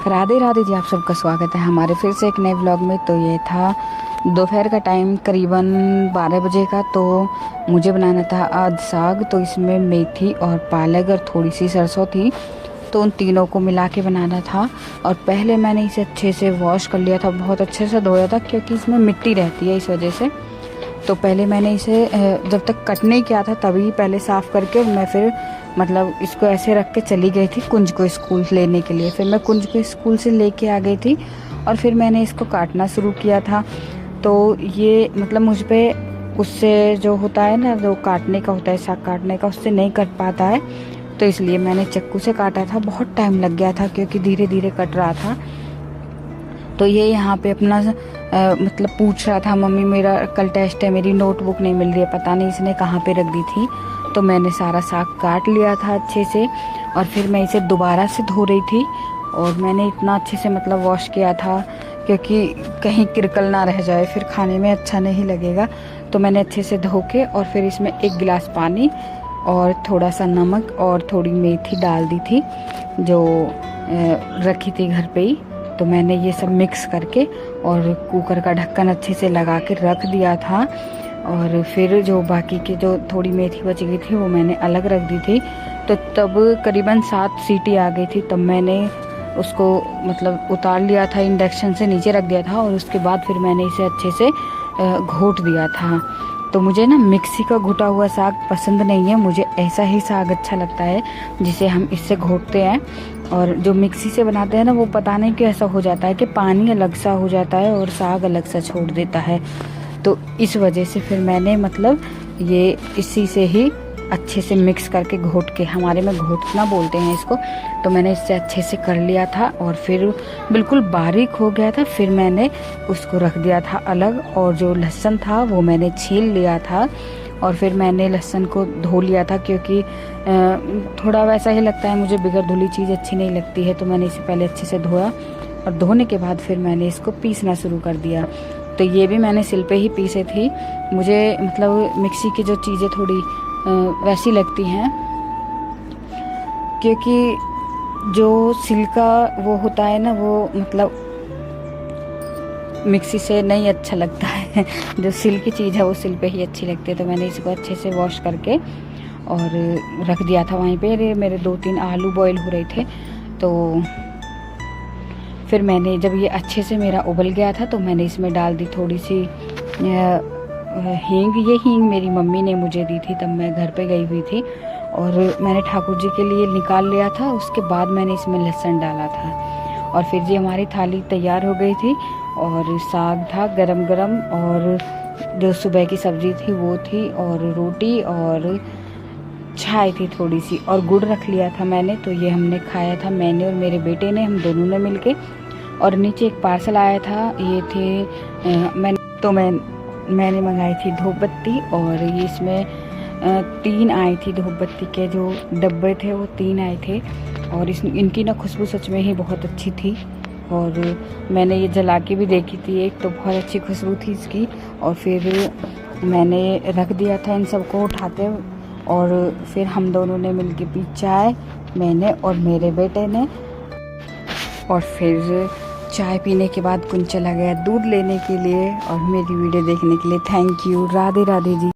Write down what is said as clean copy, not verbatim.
राधे राधे जी, आप सबका स्वागत है हमारे फिर से एक नए व्लॉग में। तो ये था दोपहर का टाइम, करीबन 12 बजे का। तो मुझे बनाना था आज साग। तो इसमें मेथी और पालक और थोड़ी सी सरसों थी, तो उन तीनों को मिला के बनाना था। और पहले मैंने इसे अच्छे से वॉश कर लिया था, बहुत अच्छे से धोया था, क्योंकि इसमें मिट्टी रहती है इस वजह से। तो पहले मैंने इसे जब तक कट नहीं किया था तभी पहले साफ़ करके मैं फिर मतलब इसको ऐसे रख के चली गई थी कुंज को स्कूल लेने के लिए। फिर मैं कुंज को स्कूल से लेके आ गई थी और फिर मैंने इसको काटना शुरू किया था। तो ये मतलब मुझ पे उससे जो होता है ना, जो काटने का होता है साग काटने का, उससे नहीं कट पाता है। तो इसलिए मैंने चाकू से काटा था। बहुत टाइम लग गया था क्योंकि धीरे धीरे कट रहा था। तो ये यहाँ पे अपना मतलब पूछ रहा था, मम्मी मेरा कल टेस्ट है, मेरी नोटबुक नहीं मिल रही है, पता नहीं इसने कहाँ पे रख दी थी। तो मैंने सारा साग काट लिया था अच्छे से और फिर मैं इसे दोबारा से धो रही थी। और मैंने इतना अच्छे से मतलब वॉश किया था क्योंकि कहीं किरकल ना रह जाए, फिर खाने में अच्छा नहीं लगेगा। तो मैंने अच्छे से धो के और फिर इसमें 1 गिलास पानी और थोड़ा सा नमक और थोड़ी मेथी डाल दी थी जो रखी थी घर पे ही। तो मैंने ये सब मिक्स करके और कुकर का ढक्कन अच्छे से लगा के रख दिया था। और फिर जो बाकी की जो थोड़ी मेथी बच गई थी वो मैंने अलग रख दी थी। तो तब करीबन 7 सीटी आ गई थी, तब मैंने उसको मतलब उतार लिया था, इंडक्शन से नीचे रख दिया था। और उसके बाद फिर मैंने इसे अच्छे से घोट दिया था। तो मुझे ना मिक्सी का घुटा हुआ साग पसंद नहीं है, मुझे ऐसा ही साग अच्छा लगता है जिसे हम इससे घोटते हैं। और जो मिक्सी से बनाते हैं ना, वो पता नहीं क्यों ऐसा हो जाता है कि पानी अलग सा हो जाता है और साग अलग सा छोड़ देता है। तो इस वजह से फिर मैंने मतलब ये इसी से ही अच्छे से मिक्स करके घोट के, हमारे में घोटना बोलते हैं इसको, तो मैंने इससे अच्छे से कर लिया था। और फिर बिल्कुल बारीक हो गया था, फिर मैंने उसको रख दिया था अलग। और जो लहसुन था वो मैंने छील लिया था और फिर मैंने लहसुन को धो लिया था, क्योंकि थोड़ा वैसा ही लगता है मुझे, बगैर धुली चीज़ अच्छी नहीं लगती है। तो मैंने इसे पहले अच्छे से धोया और धोने के बाद फिर मैंने इसको पीसना शुरू कर दिया। तो ये भी मैंने सिल पे ही पीसे थी। मुझे मतलब मिक्सी की जो चीज़ें थोड़ी वैसी लगती हैं, क्योंकि जो सिल का वो होता है ना, वो मतलब मिक्सी से नहीं अच्छा लगता है। जो सिल की चीज़ है वो सिल पे ही अच्छी लगती है। तो मैंने इसको अच्छे से वॉश करके और रख दिया था वहीं पे। मेरे 2-3 आलू बॉईल हो रहे थे। तो फिर मैंने जब ये अच्छे से मेरा उबल गया था तो मैंने इसमें डाल दी थोड़ी सी हींग। ये हींग मेरी मम्मी ने मुझे दी थी, तब मैं घर पे गई हुई थी और मैंने ठाकुर जी के लिए निकाल लिया था। उसके बाद मैंने इसमें लहसुन डाला था और फिर जी हमारी थाली तैयार हो गई थी। और साग था गरम गरम, और जो सुबह की सब्ज़ी थी वो थी, और रोटी और चाय थी थोड़ी सी, और गुड़ रख लिया था मैंने। तो ये हमने खाया था, मैंने और मेरे बेटे ने, हम दोनों ने मिलके। और नीचे एक पार्सल आया था, ये थे मैंने मंगाई थी धूप बत्ती। और ये इसमें 3 आई थी धूप बत्ती के जो डब्बे थे, वो 3 आए थे। और इनकी ना खुशबू सच में ही बहुत अच्छी थी। और मैंने ये जला के भी देखी थी एक, तो बहुत अच्छी खुशबू थी इसकी। और फिर मैंने रख दिया था इन सबको उठाते। और फिर हम दोनों ने मिलके पी चाय, मैंने और मेरे बेटे ने। और फिर चाय पीने के बाद कुंज चला गया दूध लेने के लिए और मेरी वीडियो देखने के लिए। Thank you. Radhe Radhe ji.